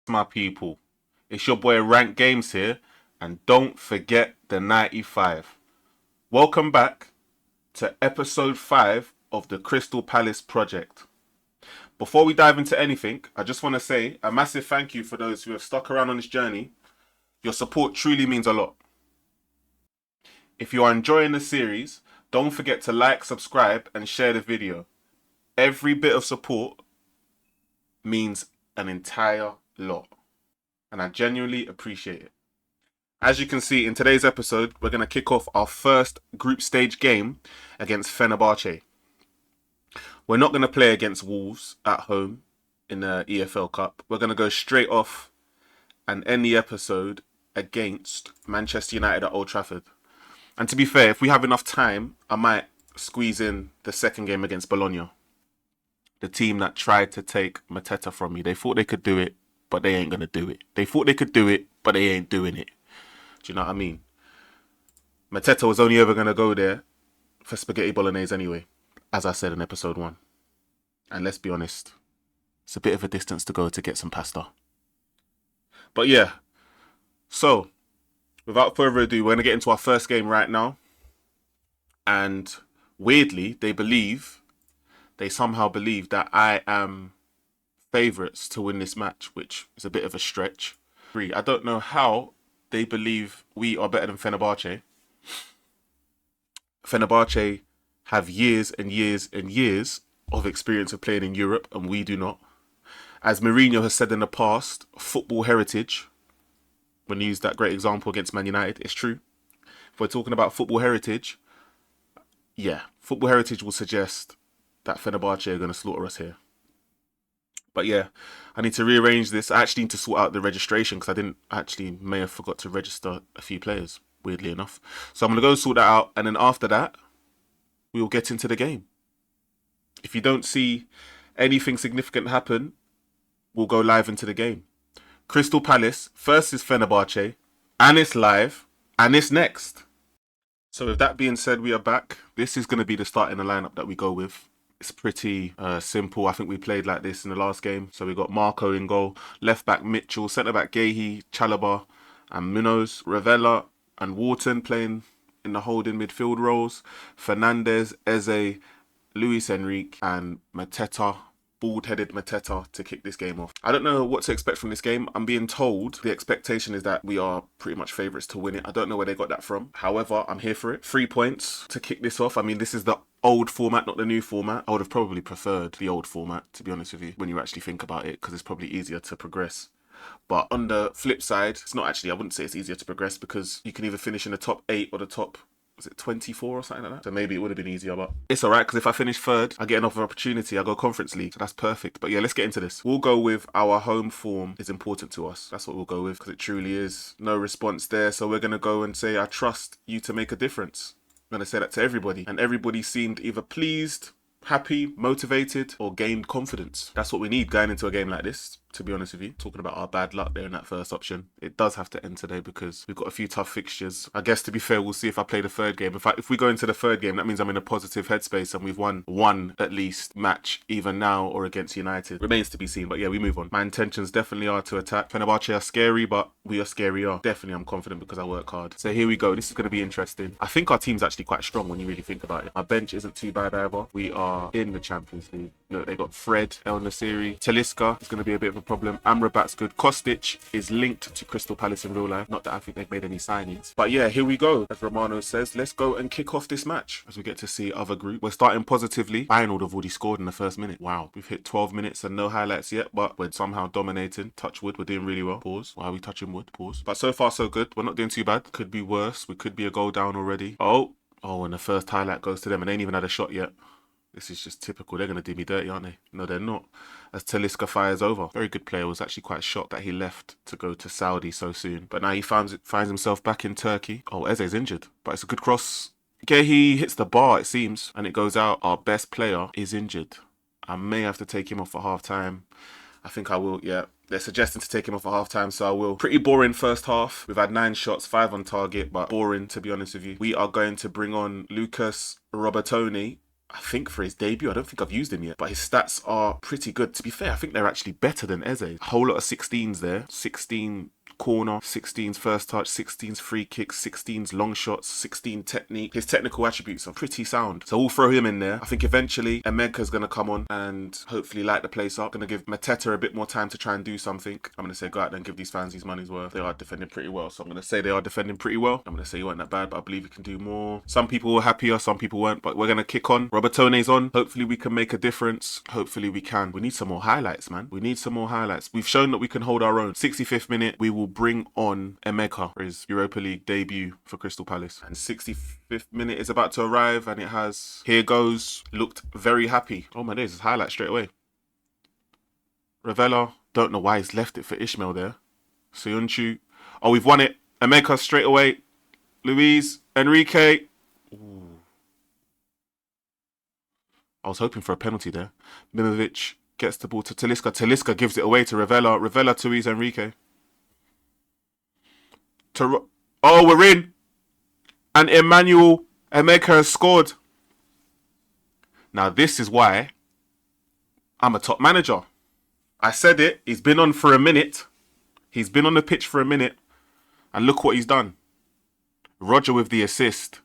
My people, it's your boy Rank Games here, and don't forget the 95. Welcome back to episode 5 of the Crystal Palace project. Before we dive into anything, I just want to say a massive thank you for those who have stuck around on this journey. Your support truly means a lot. If you are enjoying the series, don't forget to like, subscribe, and share the video. Every bit of support means an entire lot, and I genuinely appreciate it. As you can see, in today's episode, we're going to kick off our first group stage game against Fenerbahçe. We're not going to play against Wolves at home in the EFL Cup. We're going to go straight off and end the episode against Manchester United at Old Trafford. And to be fair, if we have enough time, I might squeeze in the second game against Bologna. The team that tried to take Mateta from me. They thought they could do it, but they ain't going to do it. They thought they could do it, but they ain't doing it. Do you know what I mean? Mateta was only ever going to go there for spaghetti bolognese anyway, as I said in episode 1. And let's be honest, it's a bit of a distance to go to get some pasta. But yeah, so without further ado, we're going to get into our first game right now. And weirdly, they somehow believe that I am favourites to win this match, which is a bit of a stretch. I don't know how they believe we are better than Fenerbahçe. Fenerbahçe have years and years and years of experience of playing in Europe, and we do not. As Mourinho has said in the past, football heritage, when he used that great example against Man United, it's true. If we're talking about football heritage, yeah, football heritage will suggest that Fenerbahçe are going to slaughter us here. But yeah, I need to rearrange this. I actually need to sort out the registration because may have forgot to register a few players, weirdly enough. So I'm going to go sort that out, and then after that, we will get into the game. If you don't see anything significant happen, we'll go live into the game. Crystal Palace versus Fenerbahçe, and it's live, and it's next. So with that being said, we are back. This is going to be the starting lineup that we go with. It's pretty simple. I think we played like this in the last game. So we got Marco in goal, left back Mitchell, centre back Gehi, Chalobah and Munoz, Ravella and Wharton playing in the holding midfield roles. Fernandez, Eze, Luis Enrique and Mateta, bald-headed Mateta, to kick this game off. I don't know what to expect from this game. I'm being told the expectation is that we are pretty much favourites to win it. I don't know where they got that from. However, I'm here for it. 3 points to kick this off. I mean, this is the old format, not the new format. I would have probably preferred the old format, to be honest with you, when you actually think about it, because it's probably easier to progress. But on the flip side, it's not actually, I wouldn't say it's easier to progress, because you can either finish in the top 8 or the top, was it 24 or something like that? So maybe it would have been easier, but it's all right, because if I finish third, I get another opportunity. I go Conference League, so that's perfect. But yeah, let's get into this. We'll go with our home form is important to us. That's what we'll go with, because it truly is. No response there, so we're going to go and say, I trust you to make a difference. I'm going to say that to everybody, and everybody seemed either pleased, happy, motivated, or gained confidence. That's what we need going into a game like this, to be honest with you. Talking about our bad luck there in that first option. It does have to end today because we've got a few tough fixtures. I guess, to be fair, we'll see if I play the third game. If we go into the third game, that means I'm in a positive headspace and we've won one, at least, match, either now or against United. Remains to be seen, but yeah, we move on. My intentions definitely are to attack. Fenerbahçe are scary, but we are scarier. Definitely I'm confident because I work hard. So here we go. This is going to be interesting. I think our team's actually quite strong when you really think about it. Our bench isn't too bad either. We are in the Champions League. Look, they got Fred, El Nassiri, Talisca is going to be a bit of a problem. Amrabat's good. Kostic is linked to Crystal Palace in real life. Not that I think they've made any signings. But yeah, here we go. As Romano says, let's go and kick off this match as we get to see other group. We're starting positively. Feyenoord have already scored in the first minute. Wow. We've hit 12 minutes and no highlights yet, but we're somehow dominating. Touch wood. We're doing really well. Pause. Why are we touching wood? Pause. But so far so good. We're not doing too bad. Could be worse. We could be a goal down already. Oh, and the first highlight goes to them and they ain't even had a shot yet. This is just typical. They're going to do me dirty, aren't they? No, they're not. As Talisca fires over. Very good player. I was actually quite shocked that he left to go to Saudi so soon. But now he finds himself back in Turkey. Oh, Eze's injured. But it's a good cross. Okay, he hits the bar, it seems. And it goes out. Our best player is injured. I may have to take him off at half-time. I think I will, yeah. They're suggesting to take him off at half-time, so I will. Pretty boring first half. We've had 9 shots, 5 on target, but boring, to be honest with you. We are going to bring on Lucas Robertoni. I think for his debut. I don't think I've used him yet, but his stats are pretty good. To be fair, I think they're actually better than Eze. A whole lot of 16s there. 16 corner, 16's first touch, 16's free kicks, 16's long shots, 16 technique. His technical attributes are pretty sound. So we'll throw him in there. I think eventually Emeka's going to come on and hopefully light the place up. Going to give Mateta a bit more time to try and do something. I'm going to say go out there and give these fans his money's worth. They are defending pretty well. So I'm going to say they are defending pretty well. I'm going to say you weren't that bad, but I believe you can do more. Some people were happier, some people weren't, but we're going to kick on. Robertone's on. Hopefully we can make a difference. Hopefully we can. We need some more highlights, man. We need some more highlights. We've shown that we can hold our own. 65th minute, we will bring on Emeka for his Europa League debut for Crystal Palace. And 65th minute is about to arrive, and it has. Here goes. Looked very happy. Oh my days, it's highlight straight away. Ravella, don't know why he's left it for Ishmael there. Soyuncu. Oh, we've won it. Emeka straight away. Luis, Enrique. Ooh. I was hoping for a penalty there. Mimovic gets the ball to Talisca. Talisca gives it away to Ravella. Ravella to Luis Enrique. Oh, we're in. And Emmanuel Emeka has scored. Now, this is why I'm a top manager. I said it. He's been on for a minute. He's been on the pitch for a minute. And look what he's done. Roger with the assist.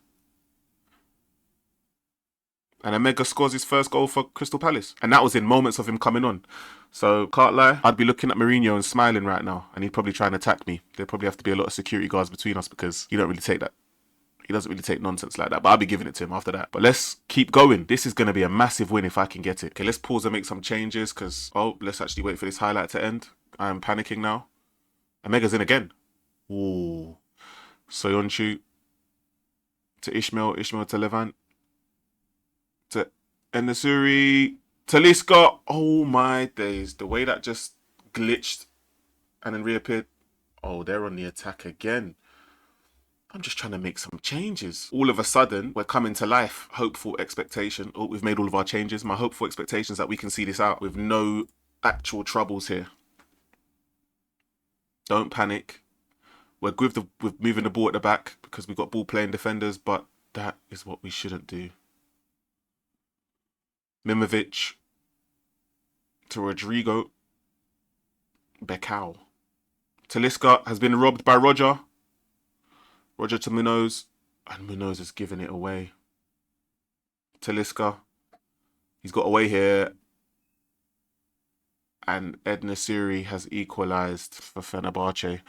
And Emeka scores his first goal for Crystal Palace. And that was in moments of him coming on. So, can't lie, I'd be looking at Mourinho and smiling right now. And he'd probably try and attack me. There'd probably have to be a lot of security guards between us because you don't really take that. He doesn't really take nonsense like that. But I'll be giving it to him after that. But let's keep going. This is going to be a massive win if I can get it. Okay, let's pause and make some changes because, let's actually wait for this highlight to end. I'm panicking now. Emeka's in again. Ooh. Soyuncu to Ishmael. Ishmael to Levant. To Enesuri. Talisca. Oh my days. The way that just glitched and then reappeared. Oh, they're on the attack again. I'm just trying to make some changes. All of a sudden, we're coming to life. Hopeful expectation. Oh, we've made all of our changes. My hopeful expectation is that we can see this out with no actual troubles here. Don't panic. We're good with moving the ball at the back because we've got ball-playing defenders, but that is what we shouldn't do. Mimovic to Rodrigo. Becao. Talisca has been robbed by Roger. Roger to Munoz. And Munoz has given it away. Talisca. He's got away here. And Edna Siri has equalised for Fenerbahçe.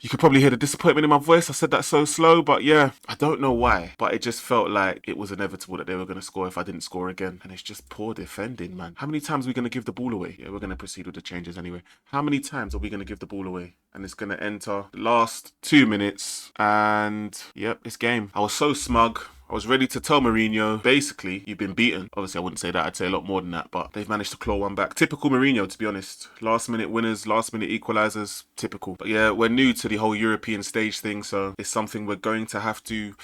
You could probably hear the disappointment in my voice. I said that so slow, but yeah, I don't know why. But it just felt like it was inevitable that they were going to score if I didn't score again. And it's just poor defending, man. How many times are we going to give the ball away? Yeah, we're going to proceed with the changes anyway. How many times are we going to give the ball away? And it's going to enter the last 2 minutes. And yep, it's game. I was so smug. I was ready to tell Mourinho, basically, you've been beaten. Obviously, I wouldn't say that. I'd say a lot more than that. But they've managed to claw one back. Typical Mourinho, to be honest. Last-minute winners, last-minute equalisers. Typical. But yeah, we're new to the whole European stage thing. So it's something we're going to have to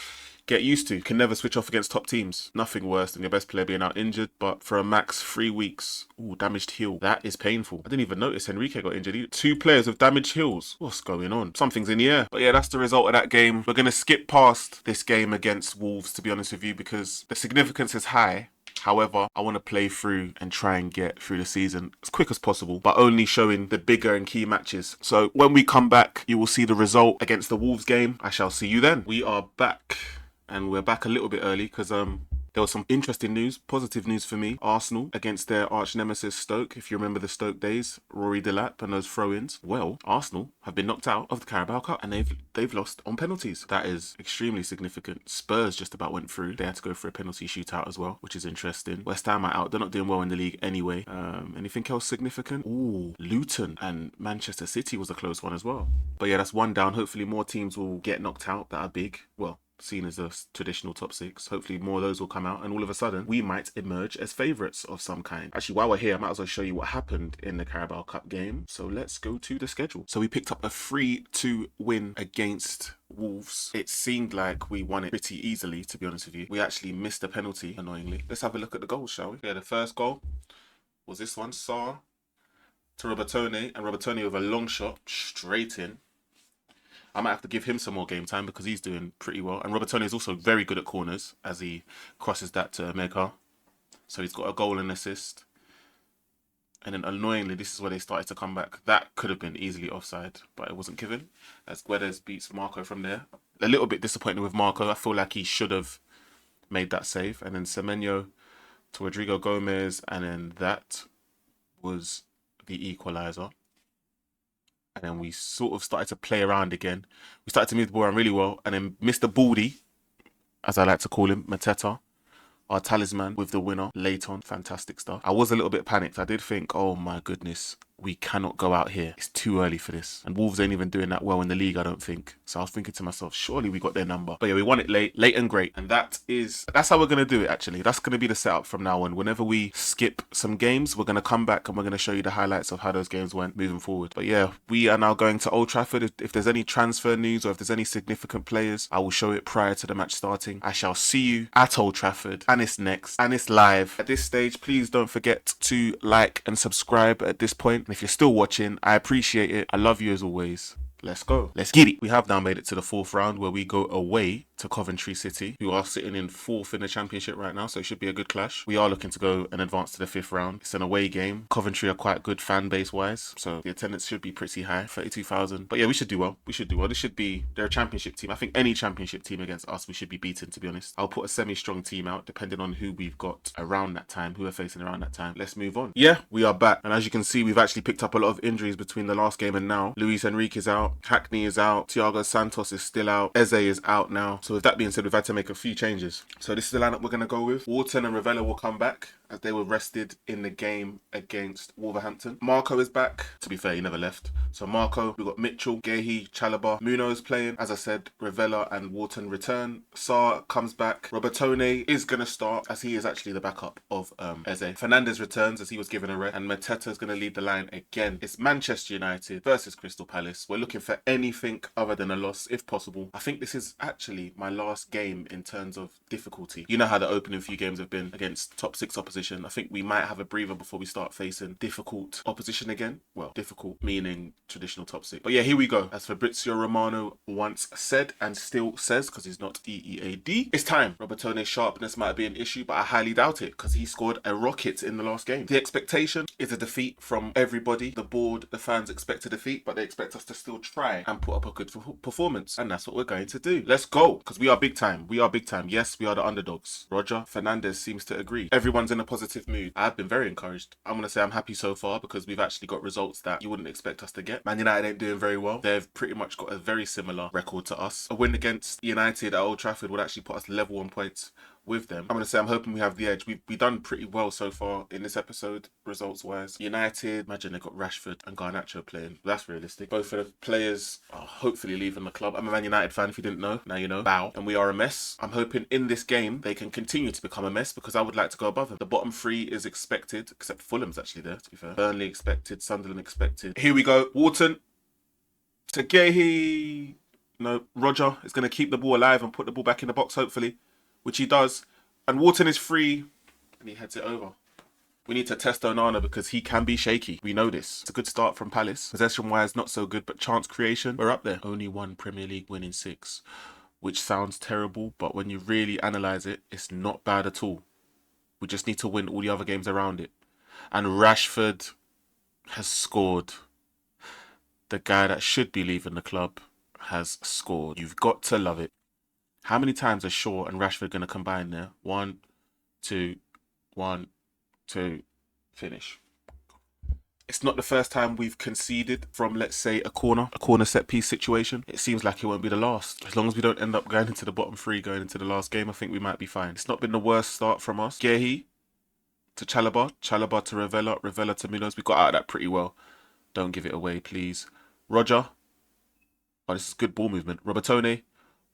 get used to. Can never switch off against top teams. Nothing worse than your best player being out injured. But for a max 3 weeks, ooh, damaged heel. That is painful. I didn't even notice Enrique got injured either. 2 players with damaged heels. What's going on? Something's in the air. But yeah, that's the result of that game. We're going to skip past this game against Wolves, to be honest with you, because the significance is high. However, I want to play through and try and get through the season as quick as possible, but only showing the bigger and key matches. So when we come back, you will see the result against the Wolves game. I shall see you then. We are back. And we're back a little bit early because there was some interesting news, positive news for me. Arsenal against their arch nemesis Stoke. If you remember the Stoke days, Rory Delap and those throw-ins. Well, Arsenal have been knocked out of the Carabao Cup and they've lost on penalties. That is extremely significant. Spurs just about went through. They had to go for a penalty shootout as well, which is interesting. West Ham are out. They're not doing well in the league anyway. Anything else significant? Ooh, Luton and Manchester City was a close one as well. But yeah, that's one down. Hopefully more teams will get knocked out that are big. Well, seen as a traditional top 6. Hopefully more of those will come out and all of a sudden we might emerge as favourites of some kind. Actually, while we're here, I might as well show you what happened in the Carabao Cup game. So let's go to the schedule. So we picked up a 3-2 win against Wolves. It seemed like we won it pretty easily, to be honest with you. We actually missed a penalty, annoyingly. Let's have a look at the goals, shall we? Yeah, the first goal was this one, Sarr to Robertone, and Robertone with a long shot straight in. I might have to give him some more game time because he's doing pretty well. And Robertone is also very good at corners as he crosses that to Mega. So he's got a goal and assist. And then annoyingly, this is where they started to come back. That could have been easily offside, but it wasn't given. As Guedes beats Marco from there. A little bit disappointed with Marco. I feel like he should have made that save. And then Semenyo to Rodrigo Gomez. And then that was the equaliser. And then we sort of started to play around again. We started to move the ball around really well. And then Mr. Baldy, as I like to call him, Mateta, our talisman with the winner late on. Fantastic stuff. I was a little bit panicked. I did think, oh my goodness, we cannot go out here. It's too early for this. And Wolves ain't even doing that well in the league, I don't think. So I was thinking to myself, surely we got their number. But yeah, we won it late and great. And that's how we're going to do it, actually. That's going to be the setup from now on. Whenever we skip some games, we're going to come back and we're going to show you the highlights of how those games went moving forward. But yeah, we are now going to Old Trafford. If there's any transfer news or if there's any significant players, I will show it prior to the match starting. I shall see you at Old Trafford. And it's next. And it's live. At this stage, please don't forget to like and subscribe at this point. And if you're still watching, I appreciate it. I love you as always. Let's go. Let's get it. We have now made it to the fourth round where we go away to Coventry City, who are sitting in fourth in the championship right now, so it should be a good clash. We are looking to go and advance to the fifth round. It's an away game. Coventry are quite good fan base wise, so the attendance should be pretty high, 32,000. But yeah, we should do well. They're a championship team. I think any championship team against us, we should be beaten, to be honest. I'll put a semi-strong team out, depending on who we've got around that time, who we're facing around that time. Let's move on. Yeah, we are back. And as you can see, we've actually picked up a lot of injuries between the last game and now. Luis Enrique is out. Hackney is out. Thiago Santos is still out. Eze is out now. So with that being said, we've had to make a few changes. So this is the lineup we're going to go with. Wharton and Ravella will come back as they were rested in the game against Wolverhampton. Marco is back. To be fair, he never left. So Marco, we've got Mitchell, Gehi, Chalobah, Munoz playing. As I said, Ravella and Wharton return. Sarr comes back. Robertone is going to start as he is actually the backup of Eze. Fernandez returns as he was given a rest. And Mateta is going to lead the line again. It's Manchester United versus Crystal Palace. We're looking for anything other than a loss if possible. I think this is actually my last game in terms of difficulty. You know how the opening few games have been against top 6 opposition. I think we might have a breather before we start facing difficult opposition again. Well, difficult meaning traditional top 6. But yeah, here we go. As Fabrizio Romano once said and still says, because he's not EEAD, it's time. Robertone's sharpness might be an issue, but I highly doubt it because he scored a rocket in the last game. The expectation is a defeat from everybody. The board, the fans expect a defeat, but they expect us to still try and put up a good performance. And that's what we're going to do. Let's go, because we are big time. We are big time. Yes, we are the underdogs. Roger Fernandez seems to agree. Everyone's in a positive mood. I've been very encouraged. I'm going to say I'm happy so far because we've actually got results that you wouldn't expect us to get. Man United ain't doing very well. They've pretty much got a very similar record to us. A win against United at Old Trafford would actually put us level on points with them. I'm going to say I'm hoping we have the edge. We've done pretty well so far in this episode, results-wise. United, imagine they've got Rashford and Garnacho playing. That's realistic. Both of the players are hopefully leaving the club. I'm a Man United fan, if you didn't know. Now you know. Bow. And we are a mess. I'm hoping in this game they can continue to become a mess because I would like to go above them. The bottom 3 is expected, except Fulham's actually there, to be fair. Burnley expected, Sunderland expected. Here we go. Wharton to Gehi. No, Roger is going to keep the ball alive and put the ball back in the box, hopefully, which he does. And Wharton is free and he heads it over. We need to test Onana because he can be shaky. We know this. It's a good start from Palace. Possession-wise, not so good, but chance creation, we're up there. Only one Premier League win in 6, which sounds terrible, but when you really analyse it, it's not bad at all. We just need to win all the other games around it. And Rashford has scored. The guy that should be leaving the club has scored. You've got to love it. How many times are Shaw and Rashford going to combine there? 1, 2, 1, 2, finish. It's not the first time we've conceded from, let's say, a corner set piece situation. It seems like it won't be the last. As long as we don't end up going into the bottom 3 going into the last game, I think we might be fine. It's not been the worst start from us. Gehi to Chalobah, Chalobah to Ravella, Ravella to Munoz. We got out of that pretty well. Don't give it away, please. Roger. Oh, this is good ball movement. Robertone.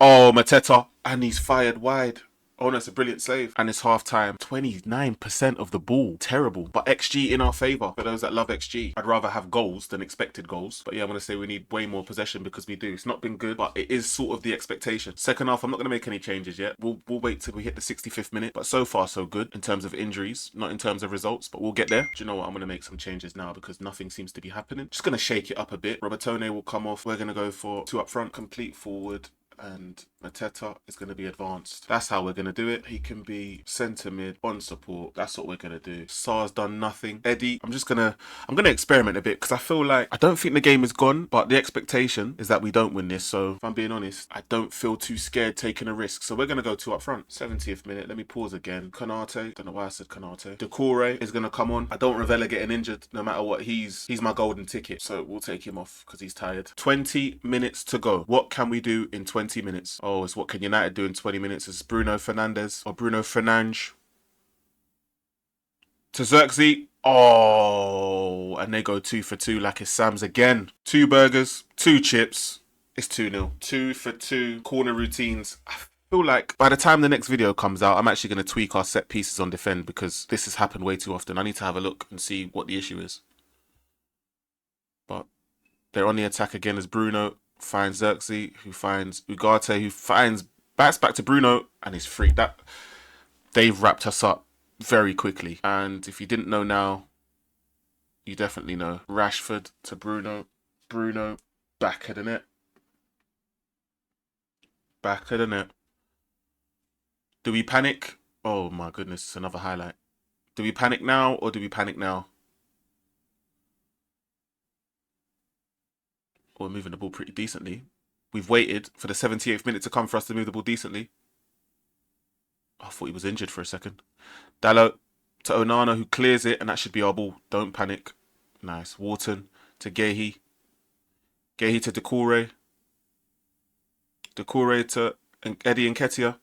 Oh, Mateta. And he's fired wide. Oh no, it's a brilliant save. And it's half time. 29% of the ball. Terrible. But XG in our favour. For those that love XG, I'd rather have goals than expected goals. But yeah, I'm going to say we need way more possession because we do. It's not been good, but it is sort of the expectation. Second half, I'm not going to make any changes yet. We'll wait till we hit the 65th minute. But so far, so good in terms of injuries, not in terms of results, but we'll get there. Do you know what? I'm going to make some changes now because nothing seems to be happening. Just going to shake it up a bit. Robertone will come off. We're going to go for 2 up front, complete forward. And Mateta is going to be advanced. That's how we're going to do it. He can be centre mid on support. That's what we're going to do. Sar's done nothing. Eddie, I'm going to experiment a bit because I feel like I don't think the game is gone, but the expectation is that we don't win this. So if I'm being honest, I don't feel too scared taking a risk. So we're going to go 2 up front. 70th minute. Let me pause again. Konate. Don't know why I said Konate. Decore is going to come on. I don't want Ravella getting injured no matter what. He's my golden ticket. So we'll take him off because he's tired. 20 minutes to go. What can we do in 20 minutes? Oh, it's what can United do in 20 minutes? It's Bruno Fernandes or Bruno Fernandes to Xerxes. Oh, and they go 2 for 2 like it's Sam's again. 2 burgers, 2 chips. It's 2-0. 2 for 2 corner routines. I feel like by the time the next video comes out, I'm actually going to tweak our set pieces on defend because this has happened way too often. I need to have a look and see what the issue is. But they're on the attack again as Bruno finds Xerxes, who finds Ugarte, who finds bats back to Bruno, and he's free. They've wrapped us up very quickly. And if you didn't know now, you definitely know. Rashford to Bruno. Bruno back of the net. Back of the net. Do we panic? Oh my goodness, it's another highlight. Do we panic now or do we panic now? We're moving the ball pretty decently. We've waited for the 78th minute to come for us to move the ball decently. I thought he was injured for a second. Dalot to Onana, who clears it, and that should be our ball. Don't panic. Nice. Wharton to Gehi. Gehi to Decore. Decore to Eddie Nketiah.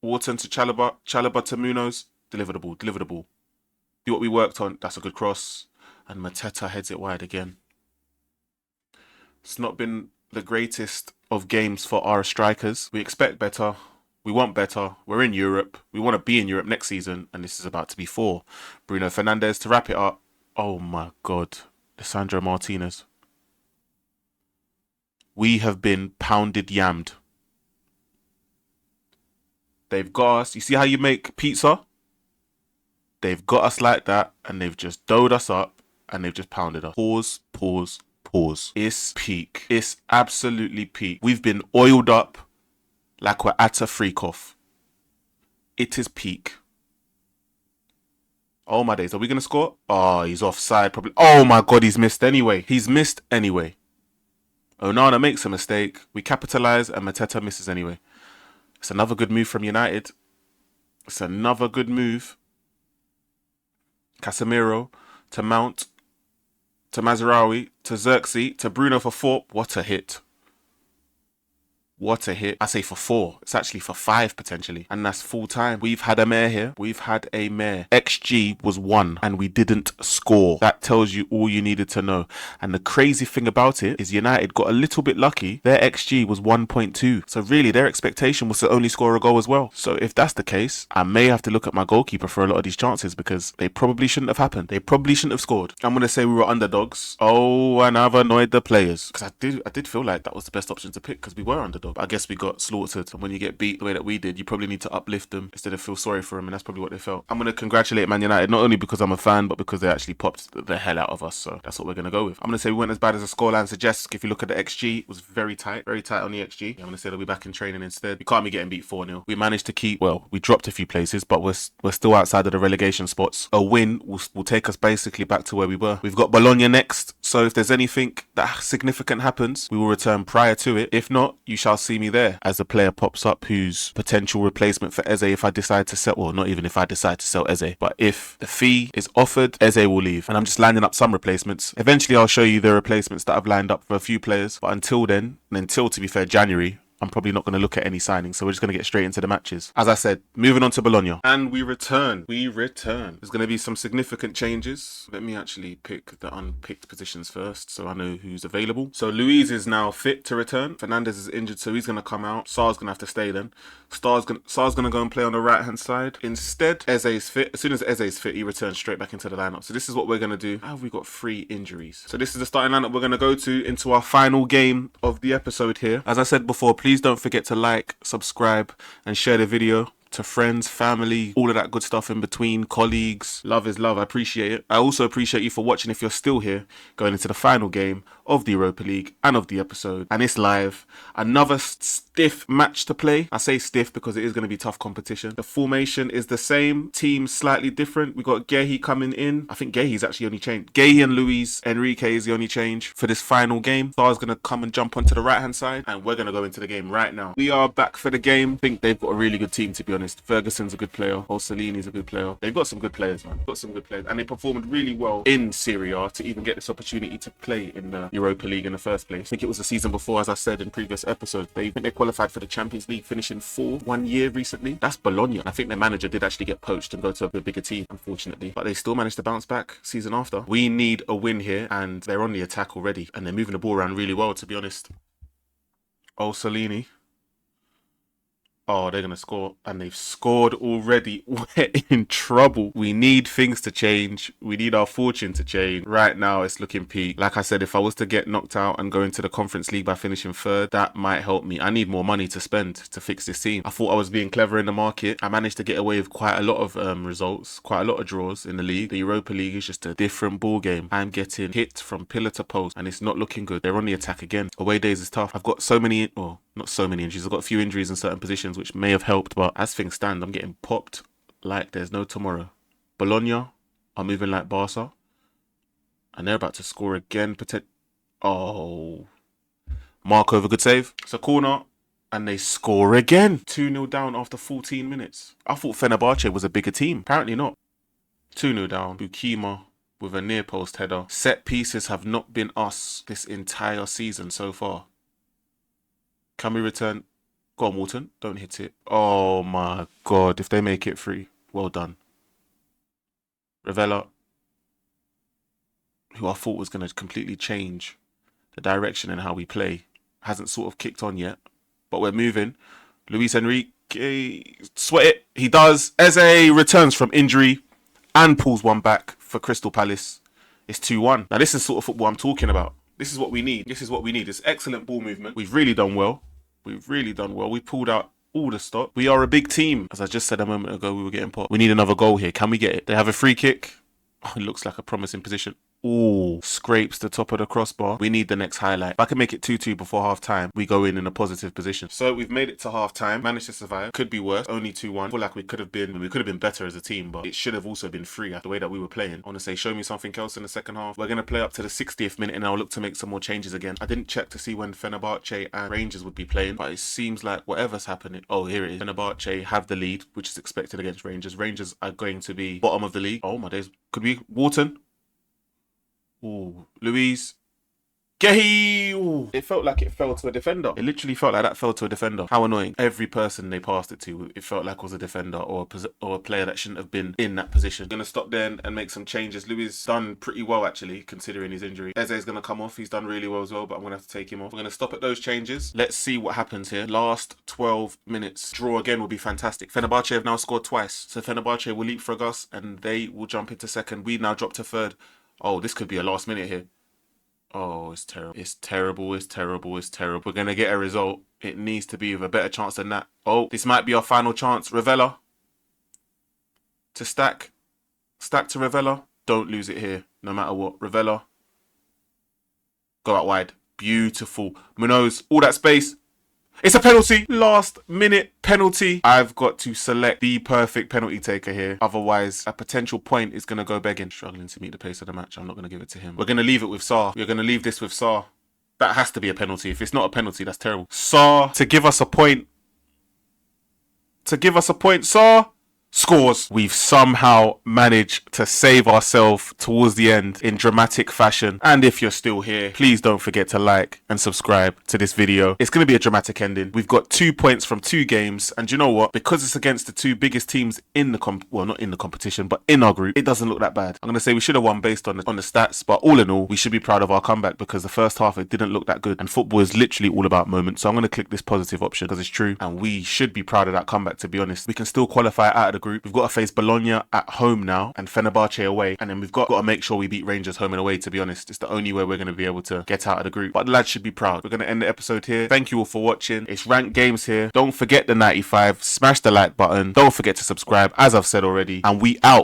Wharton to Chalobah. Chalobah to Munoz. Deliver the ball. Deliver the ball. Do what we worked on. That's a good cross. And Mateta heads it wide again. It's not been the greatest of games for our strikers. We expect better. We want better. We're in Europe. We want to be in Europe next season. And this is about to be 4. Bruno Fernandes to wrap it up. Oh my God. Lisandro Martinez. We have been pounded yammed. They've got us. You see how you make pizza? They've got us like that. And they've just doughed us up. And they've just pounded us. Pause, pause. Pause. It's peak. It's absolutely peak. We've been oiled up like we're at a freak-off. It is peak. Oh my days. Are we going to score? Oh, he's offside probably. Oh my God, he's missed anyway. He's missed anyway. Onana makes a mistake. We capitalise and Mateta misses anyway. It's another good move from United. It's another good move. Casemiro to Mount. To Mazraoui, to Xerxes, to Bruno for 4. What a hit. What a hit. I say for 4. It's actually for 5 potentially. And that's full time. We've had a mare here. We've had a mare. XG was 1 and we didn't score. That tells you all you needed to know. And the crazy thing about it is United got a little bit lucky. Their XG was 1.2. So really their expectation was to only score a goal as well. So if that's the case, I may have to look at my goalkeeper for a lot of these chances because they probably shouldn't have happened. They probably shouldn't have scored. I'm going to say we were underdogs. Oh, and I've annoyed the players. Because I did feel like that was the best option to pick because we were underdogs. But I guess we got slaughtered. And when you get beat the way that we did, you probably need to uplift them instead of feel sorry for them. And that's probably what they felt. I'm going to congratulate Man United, not only because I'm a fan, but because they actually popped the hell out of us. So that's what we're going to go with. I'm going to say we went as bad as the scoreline suggests. If you look at the XG, it was very tight on the XG. I'm going to say they'll be back in training instead. We can't be getting beat 4-0. We managed to keep, well, we dropped a few places, but we're still outside of the relegation spots. A win will take us basically back to where we were. We've got Bologna next. So if there's anything that significant happens, we will return prior to it. If not, you shall see me there as a player pops up who's potential replacement for Eze if I decide to sell, well, not even if I decide to sell Eze, but if the fee is offered, Eze will leave. And I'm just lining up some replacements. Eventually, I'll show you the replacements that I've lined up for a few players. But until then, and until, to be fair, January, I'm probably not going to look at any signings, so we're just going to get straight into the matches. As I said, moving on to Bologna. And we return. There's going to be some significant changes. Let me actually pick the unpicked positions first, so I know who's available. So Luiz is now fit to return. Fernandez is injured, so he's going to come out. Sarr's going to have to stay then. Sarr's going to go and play on the right-hand side. Instead, Eze's fit. As soon as Eze's fit, he returns straight back into the lineup. So this is what we're going to do. How have we got 3 injuries? So this is the starting lineup we're going to go to into our final game of the episode here. As I said before, please don't forget to like, subscribe, and share the video to friends, family, all of that good stuff in between, colleagues. Love is love. I appreciate it. I also appreciate you for watching if you're still here, going into the final game of the Europa League and of the episode. And it's live. Another stiff match to play. I say stiff because it is going to be tough competition. The formation is the same. Team slightly different. We got Gehi coming in. I think Gehi's actually only changed. Gehi and Luis Enrique is the only change for this final game. Sarr's going to come and jump onto the right-hand side. And we're going to go into the game right now. We are back for the game. I think they've got a really good team, to be honest. Ferguson's a good player. Orsolini's a good player. They've got some good players, man. And they performed really well in Serie A to even get this opportunity to play in the Europa League in the first place. I think it was the season before, as I said in previous episodes. They qualified for the Champions League, finishing 4th 1 year recently. That's Bologna. I think their manager did actually get poached and go to a bigger team, unfortunately. But they still managed to bounce back season after. We need a win here, and they're on the attack already. And they're moving the ball around really well, to be honest. Orsolini. Oh, they're going to score. And they've scored already. We're in trouble. We need things to change. We need our fortune to change. Right now, it's looking peak. Like I said, if I was to get knocked out and go into the Conference League by finishing 3rd, that might help me. I need more money to spend to fix this team. I thought I was being clever in the market. I managed to get away with quite a lot of results, quite a lot of draws in the league. The Europa League is just a different ball game. I'm getting hit from pillar to post, and it's not looking good. They're on the attack again. Away days is tough. I've got so many... Oh, not so many injuries. I've got a few injuries in certain positions which may have helped, but as things stand, I'm getting popped like there's no tomorrow. Bologna are moving like Barca, and they're about to score again. Oh, Marco with a good save. It's a corner, and they score again. 2-0 down after 14 minutes. I thought Fenerbahçe was a bigger team. Apparently not. 2-0 down. Bukima with a near post header. Set pieces have not been us this entire season so far. Can we return? Go on, Walton. Don't hit it. Oh, my God. If they make it free, well done. Ravella, who I thought was going to completely change the direction and how we play, hasn't sort of kicked on yet. But we're moving. Luis Enrique, sweat it. He does. Eze returns from injury and pulls one back for Crystal Palace. It's 2-1. Now, this is sort of football I'm talking about. This is what we need. It's excellent ball movement. We've really done well. We pulled out all the stop. We are a big team. As I just said a moment ago, we were getting pot. We need another goal here. Can we get it? They have a free kick. Oh, it looks like a promising position. Ooh, scrapes the top of the crossbar. We need the next highlight. If I can make it 2-2 before half time, we go in a positive position. So we've made it to half time, managed to survive. Could be worse. Only 2-1. I feel like we could have been better as a team, but it should have also been 3 the way that we were playing. I want to say, show me something else in the second half. We're going to play up to the 60th minute, and I'll look to make some more changes again. I didn't check to see when Fenerbahçe and Rangers would be playing, but it seems like whatever's happening. Oh, here it is. Fenerbahçe have the lead, which is expected against Rangers. Rangers are going to be bottom of the league. Oh my days. Could we? Wharton? Ooh, Luis. Gehi! Ooh. It felt like it fell to a defender. It literally felt like that fell to a defender. How annoying. Every person they passed it to, it felt like was a defender or a player that shouldn't have been in that position. Going to stop then and make some changes. Luis done pretty well, actually, considering his injury. Eze's going to come off. He's done really well as well, but I'm going to have to take him off. We're going to stop at those changes. Let's see what happens here. Last 12 minutes. Draw again will be fantastic. Fenerbahçe have now scored twice. So Fenerbahçe will leapfrog us and they will jump into second. We now drop to 3rd. Oh, this could be a last minute here. Oh, it's terrible. It's terrible. We're going to get a result. It needs to be with a better chance than that. Oh, this might be our final chance. Ravella to stack. Stack to Ravella. Don't lose it here, no matter what. Ravella. Go out wide. Beautiful. Munoz, all that space. It's a penalty. Last minute penalty. I've got to select the perfect penalty taker here. Otherwise, a potential point is going to go begging. Struggling to meet the pace of the match. I'm not going to give it to him. We're going to leave it with Sarr. We're going to leave this with Sarr. That has to be a penalty. If it's not a penalty, that's terrible. Sarr to give us a point. Sarr. scores. We've somehow managed to save ourselves towards the end in dramatic fashion. And if you're still here, please don't forget to like and subscribe to this video. It's going to be a dramatic ending. We've got 2 points from 2 games. And you know what? Because it's against the 2 biggest teams in the well, not in the competition, but in our group, it doesn't look that bad. I'm going to say we should have won based on the stats, but all in all, we should be proud of our comeback because the first half, it didn't look that good. And football is literally all about moments. So I'm going to click this positive option because it's true. And we should be proud of that comeback, to be honest. We can still qualify out of the group. We've got to face Bologna at home now and Fenerbahçe away. And then we've got to make sure we beat Rangers home and away, to be honest. It's the only way we're going to be able to get out of the group. But the lads should be proud. We're going to end the episode here. Thank you all for watching. It's ranked games here. Don't forget the 95. Smash the like button. Don't forget to subscribe, as I've said already. And we out.